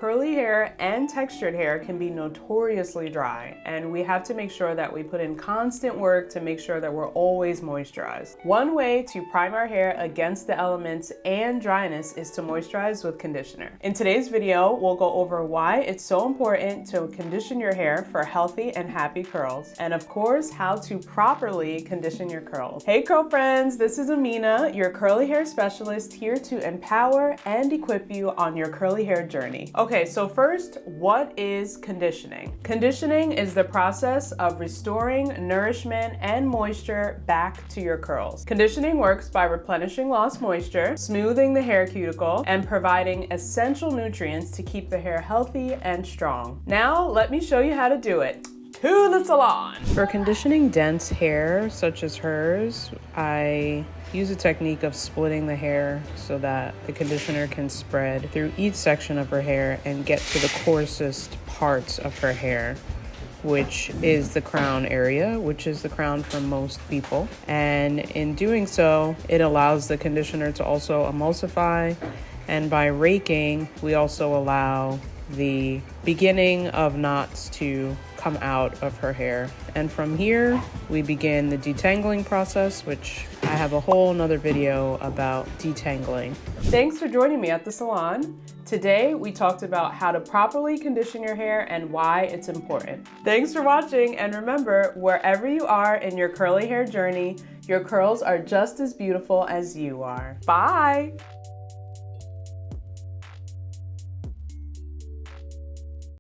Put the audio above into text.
curly hair and textured hair can be notoriously dry, and we have to make sure that we put in constant work to make sure that we're always moisturized. One way to prime our hair against the elements and dryness is to moisturize with conditioner. In today's video, we'll go over why it's so important to condition your hair for healthy and happy curls, and of course, how to properly condition your curls. Hey curl friends, this is Amina, your curly hair specialist, here to empower and equip you on your curly hair journey. Okay, so first, what is conditioning? Conditioning is the process of restoring nourishment and moisture back to your curls. Conditioning works by replenishing lost moisture, smoothing the hair cuticle, and providing essential nutrients to keep the hair healthy and strong. Now, let me show you how to do it. To the salon. For conditioning dense hair, such as hers, I use a technique of splitting the hair so that the conditioner can spread through each section of her hair and get to the coarsest parts of her hair, which is the crown area, which is the crown for most people. And in doing so, it allows the conditioner to also emulsify. And by raking, we also allow the beginning of knots to come out of her hair. And from here, we begin the detangling process, which I have a whole nother video about detangling. Thanks for joining me at the salon. Today, we talked about how to properly condition your hair and why it's important. Thanks for watching, and remember, wherever you are in your curly hair journey, your curls are just as beautiful as you are. Bye!